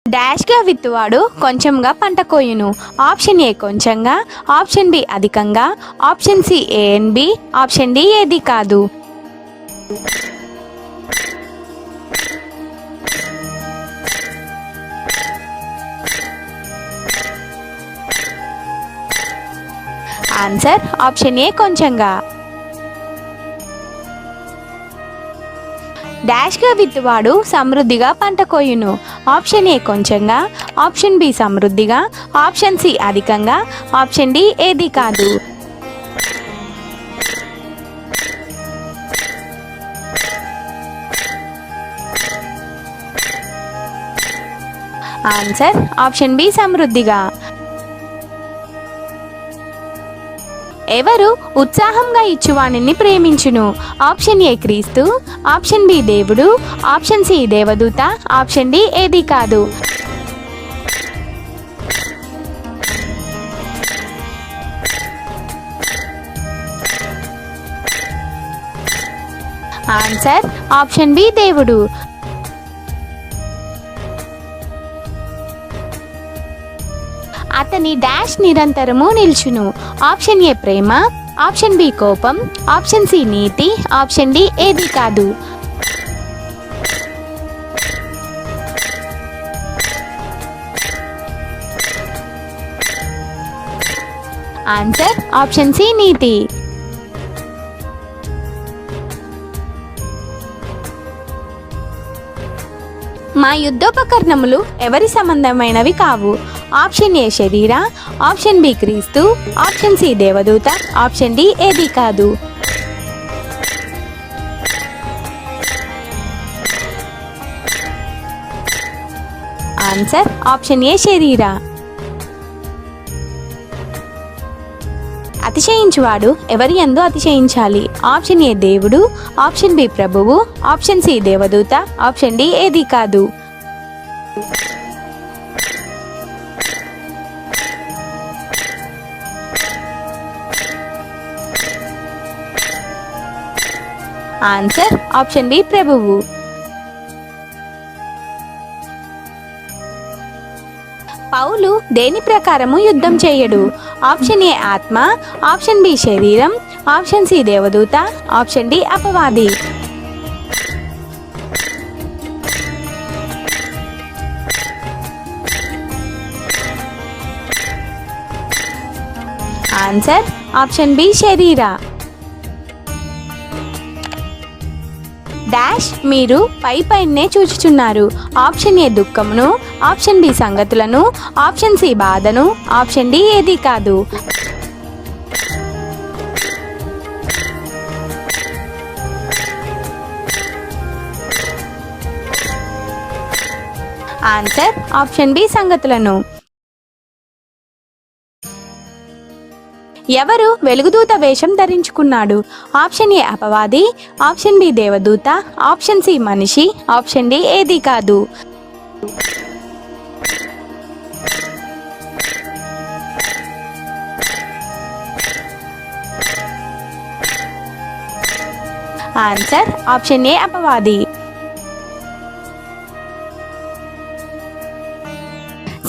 డాష్గా విత్తువాడు కొంచెంగా పంట కోయును. ఆప్షన్ ఏ కొంచెంగా, ఆప్షన్ బి అధికంగా, option C A and B, option D ఏది కాదు. ఆన్సర్ ఆప్షన్ ఏ కొంచెంగా. డాష్గా విత్తువాడు సమృద్ధిగా పంట కోయును. ఆప్షన్ ఏ కొంచెంగా, ఆప్షన్ బి సమృద్ధిగా, ఆప్షన్ సి అధికంగా, ఆప్షన్ డి ఏది కాదు. ఆన్సర్ ఆప్షన్ బి సమృద్ధిగా. ఎవరు ఉత్సాహంగా ఇచ్చువాణిని ప్రేమించును. ఆప్షన్ ఏ క్రీస్తు, ఆప్షన్ బి దేవుడు, ఆప్షన్ సి దేవదూత, ఆప్షన్ డి ఏది కాదు. ఆన్సర్ ఆప్షన్ బి దేవుడు. అతని డాష్ నిరంతరము నిల్చును. ఆప్షన్ ఏ ప్రేమ, ఆప్షన్ బి కోపం, ఆప్షన్ సి నీతి, ఆప్షన్ డి ఏది కాదు. ఆన్సర్ ఆప్షన్ సి నీతి. మా యుద్ధోపకరణములు ఎవరి సంబంధమైనవి కావు. ఆప్షన్ ఏ శరీర, ఆప్షన్ బి క్రీస్తు, ఆప్షన్ సి దేవదూత, ఆప్షన్ డి ఏది కాదు. ఆన్సర్ ఆప్షన్ ఏ శరీర. అతిశయించువాడు ఎవరి యందు అతిశయించాలి. ఆప్షన్ ఏ దేవుడు, ఆప్షన్ బి ప్రభువు, ఆప్షన్ సి దేవదూత, ఆప్షన్ డి ఏది కాదు. ఆన్సర్ ఆప్షన్ బి ప్రభువు. పౌలు దేని ప్రకారము యుద్ధం చేయడు. ఆప్షన్ ఏ ఆత్మ, ఆప్షన్ బి శరీరం, ఆప్షన్ సి దేవదూత, ఆప్షన్ డి అపవాది. ఆన్సర్ ఆప్షన్ బి శరీర. డాష్ మీరు పైనే చూచుచున్నారు. ఆప్షన్ ఏ దుఃఖమును, ఆప్షన్ బి సంగతులను, ఆప్షన్ సి బాధను, ఆప్షన్ డి ఏది కాదు. ఆన్సర్ ఆప్షన్ బి సంగతులను. ఎవరు వెలుగుదూత వేషం ధరించుకున్నాడు. ఆప్షన్ ఏ అపవాది, ఆప్షన్ బి దేవదూత, ఆప్షన్ సి మనిషి, ఆప్షన్ డి ఏది కాదు. ఆన్సర్ ఆప్షన్ ఏ అపవాది.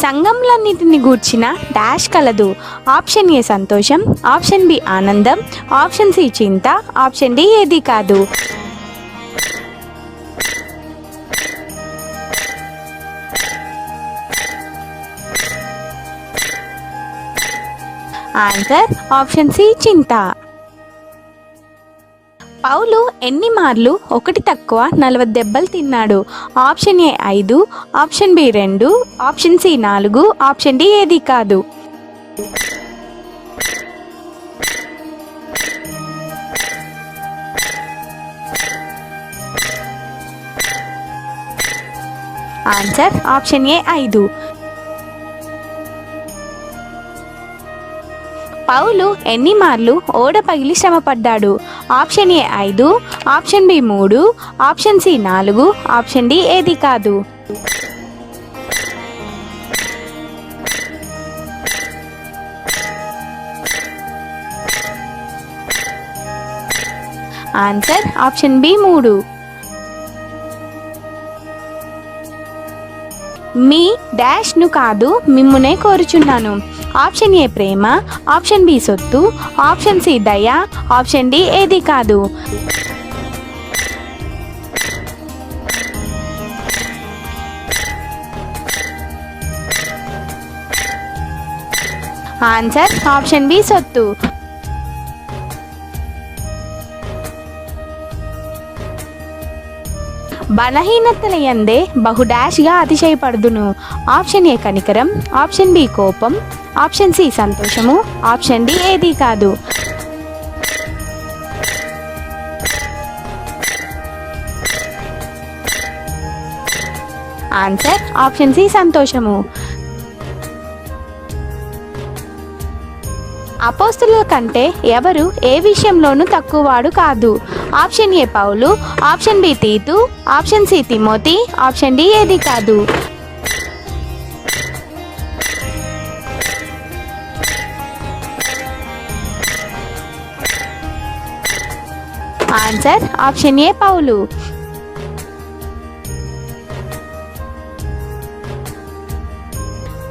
సంఘంలన్నిటిని గూర్చిన డాష్ కలదు. ఆప్షన్ ఏ సంతోషం, ఆప్షన్ బి ఆనందం, ఆప్షన్ సి చింత, ఆప్షన్ డి ఏది కాదు. ఆన్సర్ ఆప్షన్ సి చింత. పౌలు ఎన్ని మార్లు ఒకటి తక్కువ 40 దెబ్బలు తిన్నాడు. Option A 5, option B 2, option C 4, option D ఏది కాదు. Answer option A 5. పౌలు ఎన్ని మార్లు ఓడ పగిలి శ్రమపడ్డాడు. Option A 5, option B 3, option C 4, option D ఏది కాదు. Answer option B 3. మీ డాష్ను కాదు మిమ్మునే కోరుచున్నాను. ఆప్షన్ ఏ ప్రేమ, ఆప్షన్ బి సొత్తు, ఆప్షన్ సి దయ, ఆప్షన్ డి ఏది కాదు. ఆన్సర్ ఆప్షన్ బి సొత్తు. బలహీనతల యందే బహు డాష్గా అతిశయపడుదును. ఆప్షన్ ఏ కనికరం, ఆప్షన్ బి కోపం, ఆప్షన్ సి సంతోషము, ఆప్షన్ డి ఏది కాదు. ఆన్సర్ ఆప్షన్ సి సంతోషము. అపోస్తుల కంటే ఎవరు ఏ విషయంలోనూ తక్కువవాడు కాదు. ఆప్షన్ ఏ పౌలు, ఆప్షన్ బి తీతు, ఆప్షన్ సి తిమోతి, ఆప్షన్ డి ఏది కాదు. ఆన్సర్ ఆప్షన్ ఏ పౌలు.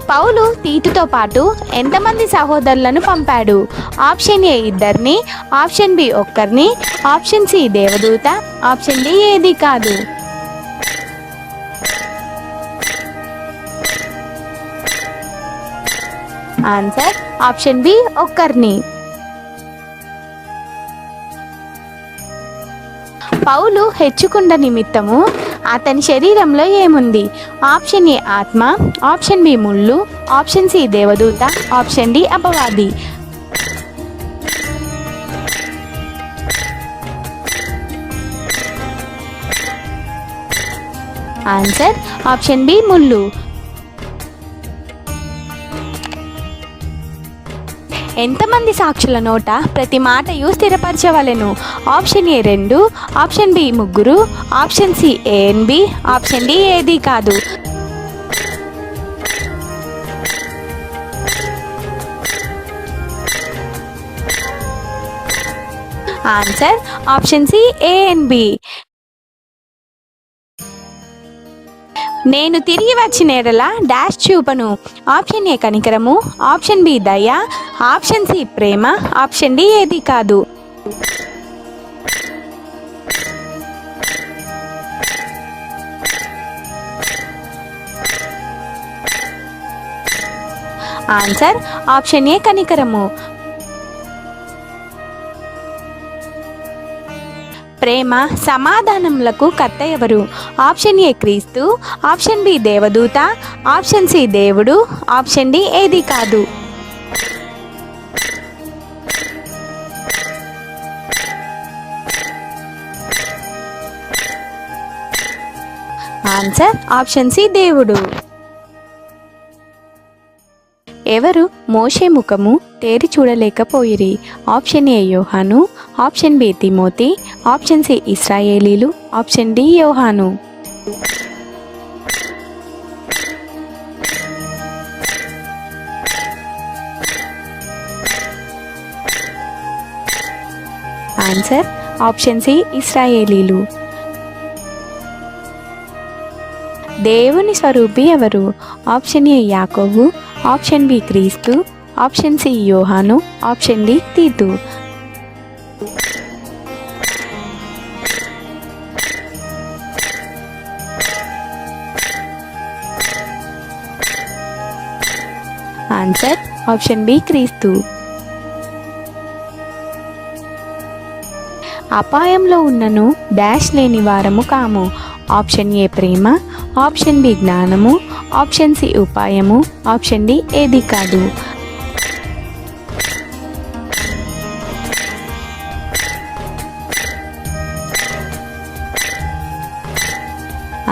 పౌలు తీతుతో పాటు ఎంతమంది సహోదరులను పంపాడు? Option A 2, option B 1, option C దేవదూత, ఆప్షన్ డి ఏది కాదు. Answer option B 1. పౌలు హెచ్చుకుండ నిమిత్తము అతని శరీరంలో ఏముంది? ఆప్షన్ ఏ ఆత్మ, ఆప్షన్ బి ముళ్ళు, ఆప్షన్ సి దేవదూత, ఆప్షన్ డి అపవాది. ఆన్సర్ ఆప్షన్ బి ముళ్ళు. ఎంతమంది సాక్షుల నోట ప్రతి మాటయు స్థిరపరచవలెను? Option A 2, option B 3, option C ANB, option D ఏది కాదు. Answer option C ANB. నేను తిరిగి వచ్చిన ఎడల డాష్ చూపను. ఆప్షన్ ఏ కనికరము, ఆప్షన్ బి దయ, ఆప్షన్ సి ప్రేమ, ఆప్షన్ డి ఏది కాదు. ఆన్సర్ ఆప్షన్ ఏ కనికరము. ప్రేమ సమాధానములకు కర్త ఎవరు? ఆప్షన్ ఏ క్రీస్తు, ఆప్షన్ బి దేవదూత, ఆప్షన్ సి దేవుడు, ఆప్షన్ డి ఏది కాదు. ఆన్సర్ ఆప్షన్ సి దేవుడు. ఎవరు మోషే ముఖము తేరి చూడలేకపోయిరి? ఆప్షన్ ఏ యోహాను, ఆప్షన్ బి తిమోతి, ఆప్షన్ సి ఇశ్రాయేలీలు, ఆప్షన్ డి యోహాను. ఆన్సర్ ఆప్షన్ సి ఇశ్రాయేలీలు. దేవుని స్వరూపి ఎవరు? ఆప్షన్ ఏ యాకోబు, ఆప్షన్ బి క్రీస్తు, ఆప్షన్ సి యోహాను, ఆప్షన్ డి తీతు. ఆన్సర్ ఆప్షన్ బి క్రీస్తు. అపాయంలో ఉన్నను డాష్ లేని వారము కాము. ఆప్షన్ ఏ ప్రేమ, ఆప్షన్ బి జ్ఞానము, ఆప్షన్ సి ఉపాయము, ఆప్షన్ డి ఏది కాదు.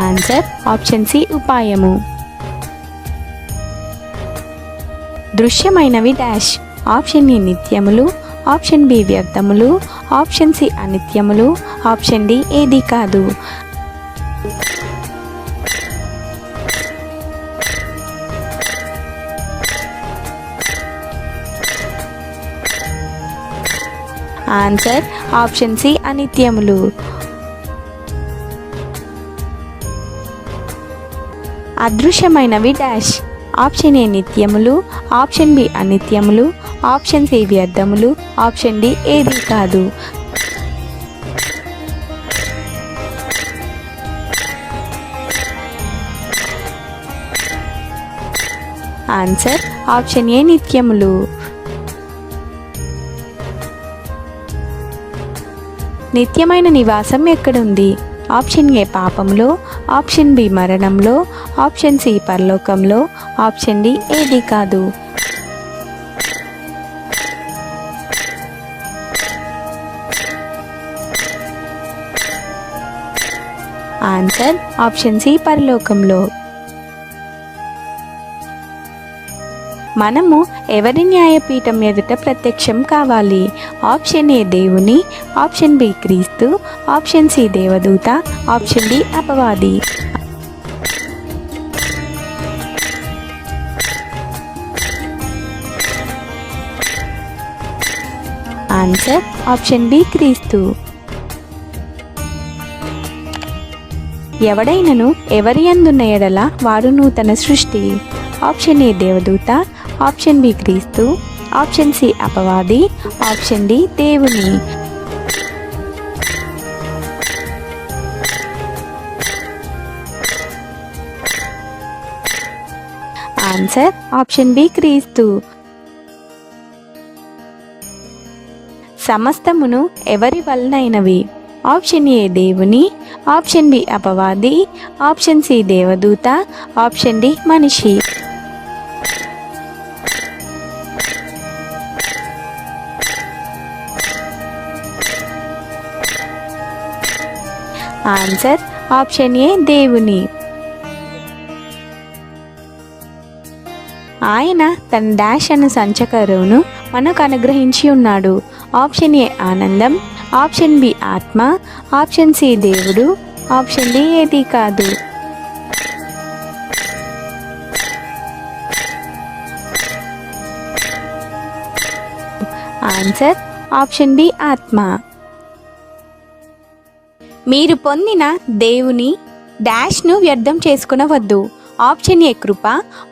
ఆన్సర్ ఆప్షన్ సి ఉపాయము. దృశ్యమైనవి డాష్. ఆప్షన్ ఏ నిత్యములు, ఆప్షన్ బి వ్యర్థములు, ఆప్షన్ సి అనిత్యములు, ఆప్షన్ డి ఏది కాదు. ఆన్సర్ ఆప్షన్ సి అనిత్యములు. అదృశ్యమైనవి డాష్. ఆప్షన్ ఏ నిత్యములు, ఆప్షన్ బి అనిత్యములు, ఆప్షన్ సి వ్యర్థములు, ఆప్షన్ డి ఏది కాదు. ఆన్సర్ ఆప్షన్ ఏ నిత్యములు. నిత్యమైన నివాసం ఎక్కడుంది? ఆప్షన్ ఏ పాపంలో, ఆప్షన్ బి మరణంలో, ఆప్షన్ సి పరలోకంలో, ఆప్షన్ డి ఏది కాదు. ఆన్సర్ ఆప్షన్ సి పరలోకంలో. మనము ఎవరి న్యాయపీఠం ఎదుట ప్రత్యక్షం కావాలి? ఆప్షన్ ఏ దేవుని, ఆప్షన్ బి క్రీస్తు, ఆప్షన్ సి దేవదూత, ఆప్షన్ డి అపవాది. ఆన్సర్ ఆప్షన్ బి క్రీస్తు. ఎవడైనను ఎవరి అందున్న ఎడల వారు నూతన సృష్టి. ఆప్షన్ ఏ దేవదూత, ఆప్షన్ బి క్రీస్తు, ఆప్షన్ సి అపవాది, ఆప్షన్ డి దేవుని. ఆన్సర్ ఆప్షన్ బి క్రీస్తు. సమస్తమును ఎవరి వలనైనవి? ఆప్షన్ ఏ దేవుని, ఆప్షన్ బి అపవాది, ఆప్షన్ సి దేవదూత, ఆప్షన్ డి మనిషి. ఆన్సర్ ఆప్షన్ ఏ దేవుని. ఆయన తన డాష్ అను సంచకరువును మనకు అనుగ్రహించి ఉన్నాడు. ఆప్షన్ ఏ ఆనందం, ఆప్షన్ బి ఆత్మ, ఆప్షన్ సి దేవుడు, ఆప్షన్ డి ఏది కాదు. ఆన్సర్ ఆప్షన్ బి ఆత్మ. మీరు పొందిన దేవుని డాష్ను వ్యర్థం చేసుకునవద్దు. ఆప్షన్ ఏ కృప,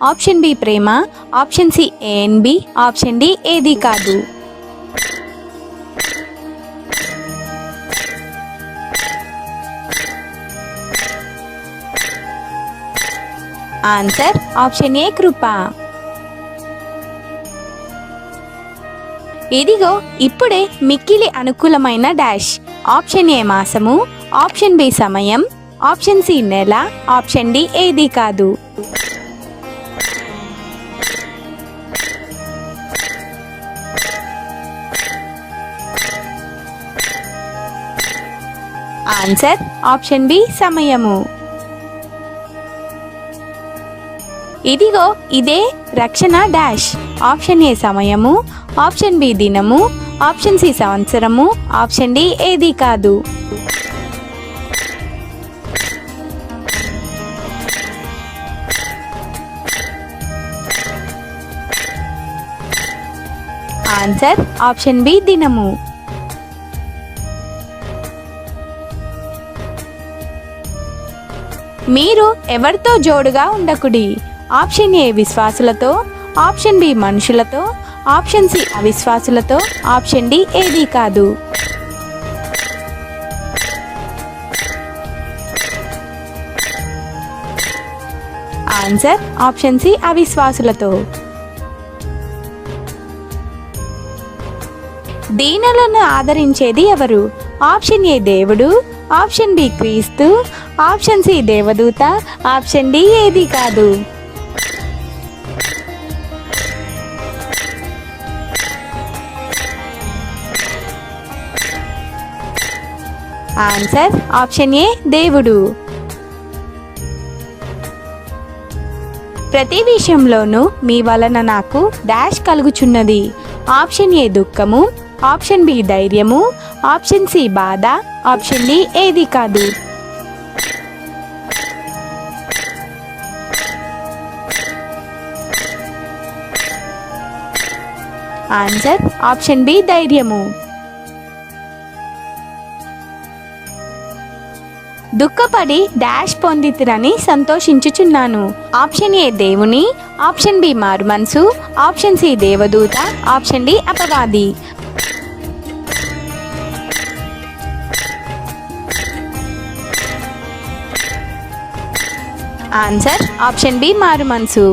ఆప్షన్ బి ప్రేమ, option C A N B, option D ఏది కాదు. ఆన్సర్ ఆప్షన్ ఏ కృప. ఇదిగో ఇప్పుడే మిక్కిలి అనుకూలమైన డాష్. ఆప్షన్ ఏ మాసము, ఆప్షన్ బి సమయం, ఆప్షన్ సి నెల, ఆప్షన్ డి ఏది కాదు. ఆన్సర్ ఆప్షన్ బి సమయము. ఇదిగో ఇదే రక్షణ డాష్. ఆప్షన్ ఏ సమయము, ఆప్షన్ బి దినము, ఆప్షన్ సి సంవత్సరము, ఆప్షన్ డి ఏది కాదు. ఆన్సర్ ఆప్షన్ బి దినము. మీరు ఎవరితో జోడుగా ఉండకుడి. ఆప్షన్ ఏ విశ్వాసులతో, ఆప్షన్ బి మనుషులతో, ఆప్షన్ సి అవిశ్వాసులతో, ఆప్షన్ డి ఏది కాదు. ఆన్సర్ ఆప్షన్ సి అవిశ్వాసులతో. దీనులను ఆదరించేది ఎవరు? ఆప్షన్ ఏ దేవుడు, ఆప్షన్ బి క్రీస్తు, ఆప్షన్ సి దేవదూత, ఆప్షన్ డి ఏది కాదు. ఆన్సర్ ఆప్షన్ ఏ దేవుడు. ప్రతి విషయంలోనూ మీ వలన నాకు డాష్ కలుగుచున్నది. ఆప్షన్ ఏ దుఃఖము, ఆప్షన్ బి ధైర్యము, ఆప్షన్ సి బాధ, ఆప్షన్ డి ఏది కాదు. ఆన్సర్ ఆప్షన్ బి ధైర్యము. దుఃఖపడి డాష్ పొందితిరని సంతోషించుచున్నాను. ఆప్షన్ ఏ దేవుని, ఆప్షన్ బి మారు మనసు, ఆప్షన్ సి దేవదూత, ఆప్షన్ డి అపవాది. ఆన్సర్ ఆప్షన్ బి మారు మనసు.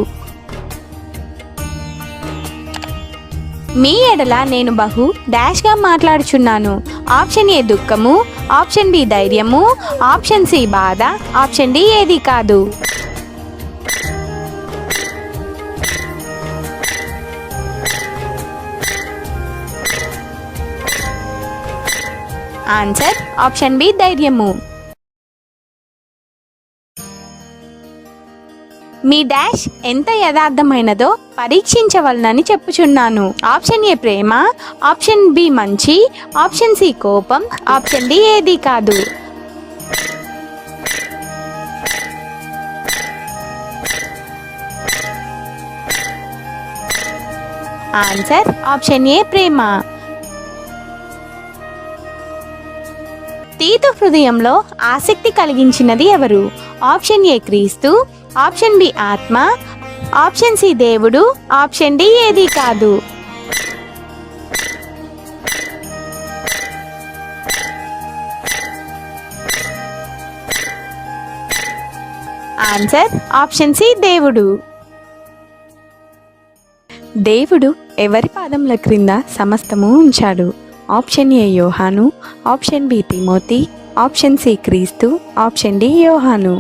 మీ ఎడల నేను బహు డాష్గా మాట్లాడుచున్నాను. ఆప్షన్ ఏ దుఃఖము, ఆప్షన్ బి ధైర్యము, ఆప్షన్ సి బాధ, ఆప్షన్ డి ఏది కాదు. ఆన్సర్ ఆప్షన్ బి ధైర్యము. మీ డాష్ ఎంత యథార్థమైనదో పరీక్షించవలనని చెప్పుచున్నాను. ఆప్షన్ ఏ ప్రేమ, ఆప్షన్ బి మంచి, ఆప్షన్ సి కోపం, ఆప్షన్ డి ఏది కాదు. ఆన్సర్ ఆప్షన్ ఏ ప్రేమ. తీతు హృదయంలో ఆసక్తి కలిగించినది ఎవరు? ఆప్షన్ ఏ క్రీస్తు, ఆప్షన్ బి ఆత్మ, ఆప్షన్ సి దేవుడు, ఆప్షన్ డి ఏది కాదు. ఆన్సర్ ఆప్షన్ సి దేవుడు. దేవుడు ఎవరి పాదముల క్రింద సమస్తము ఉంచాడు? ఆప్షన్ ఏ యోహాను, ఆప్షన్ బి తిమోతి, ఆప్షన్ సి క్రీస్తు, ఆప్షన్ డి యోహాను.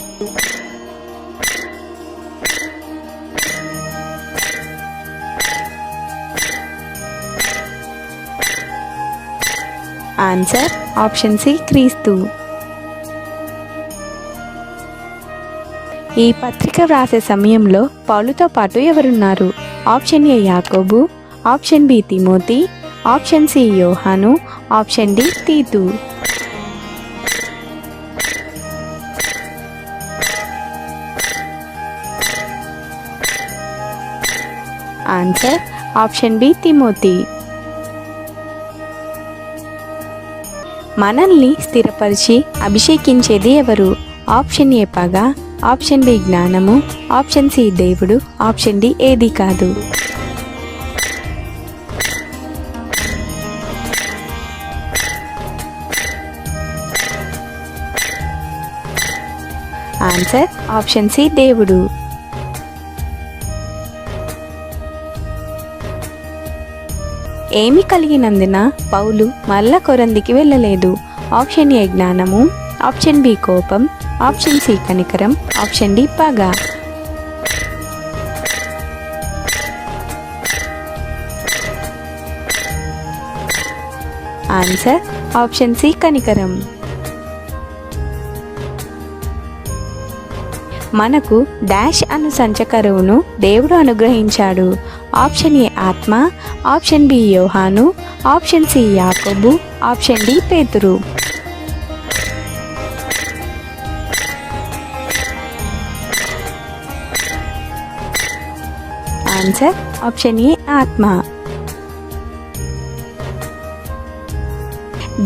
ఆన్సర్ ఆప్షన్ సి క్రీస్తు. ఈ పత్రిక వ్రాసే సమయంలో పౌలుతో పాటు ఎవరున్నారు? ఆప్షన్ ఏ యాకోబు, ఆప్షన్ బి తిమోతి, ఆప్షన్ సి యోహాను, ఆప్షన్ డి తీతు. ఆన్సర్ ఆప్షన్ బి తిమోతి. మనల్ని స్థిరపరిచి అభిషేకించేది ఎవరు? ఆప్షన్ ఏ పగ, ఆప్షన్ బి జ్ఞానము, ఆప్షన్ సి దేవుడు, ఆప్షన్ డి ఏది కాదు. ఆన్సర్ ఆప్షన్ సి దేవుడు. ఏమి కలిగినందున పౌలు మల్ల కొరందికి వెళ్ళలేదు? ఆప్షన్ ఏ జ్ఞానము, ఆప్షన్ బి కోపం, ఆప్షన్ సి కనికరం, ఆప్షన్ డి పగ. ఆన్సర్ ఆప్షన్ సి కనికరం. మనకు డాష్ అను సంచకరువును దేవుడు అనుగ్రహించాడు. ఆప్షన్ ఏ ఆత్మ, ఆప్షన్ బి యోహాను, ఆప్షన్ సి యాకోబు, ఆప్షన్ డి పేతురు. ఆన్సర్ ఆప్షన్ ఏ ఆత్మ.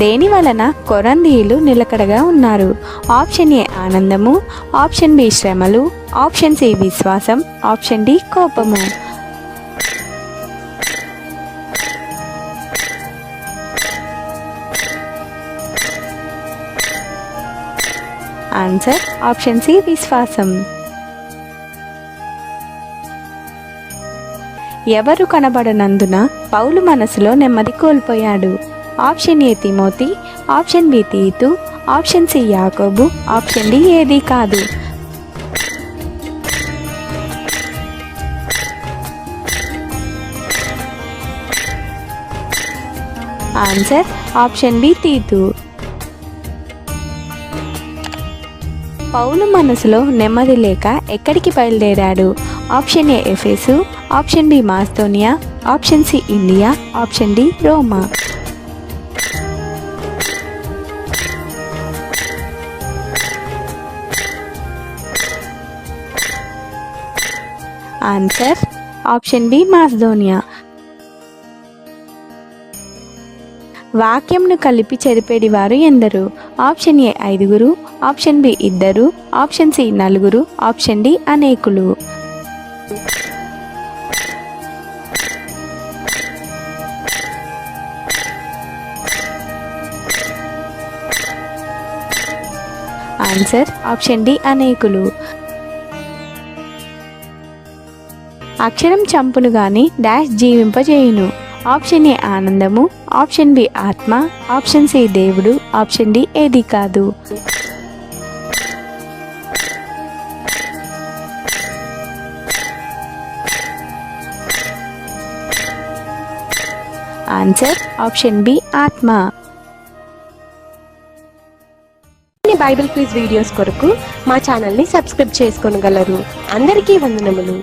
దేని వలన కొరందీయులు నిలకడగా ఉన్నారు? ఆప్షన్ ఏ ఆనందము, ఆప్షన్ బి శ్రమలు, ఆప్షన్ సి విశ్వాసం, ఆప్షన్ డి కోపము. ఆన్సర్ ఆప్షన్ సి విశ్వాసం. ఎవరు కనబడనందున పౌలు మనసులో నెమ్మది కోల్పోయాడు? ఆప్షన్ ఏ తిమోతి, ఆప్షన్ బి తీతు, ఆప్షన్ సి యాకోబు, ఆప్షన్ డి ఏది కాదు. ఆన్సర్ ఆప్షన్ బి తీతు. పౌలు మనసులో నెమ్మది లేక ఎక్కడికి బయలుదేరాడు? ఆప్షన్ ఏ ఎఫెసు, ఆప్షన్ బి మాస్తోనియా, option C India, option D రోమా. ఆన్సర్ ఆప్షన్ బి మాస్దోనియా. వాక్యంను కలిపి చెరిపేడి వారు ఎందరు? Option A 5, option B 2, option C 4, option D అనేకులు. ఆన్సర్ ఆప్షన్ డి అనేకులు. అక్షరం చంపును గాని డాష్ జీవింపజేయును. ఆప్షన్ ఏ ఆనందము, ఆప్షన్ బి ఆత్మ, ఆప్షన్ సి దేవుడు, ఆప్షన్ డి ఏది కాదు. ఆన్సర్ ఆప్షన్ బి ఆత్మ. బైబిల్ క్విజ్ వీడియోస్ కొరకు మా ఛానల్ని సబ్స్క్రైబ్ చేసుకోగలరు. అందరికీ వందనములు.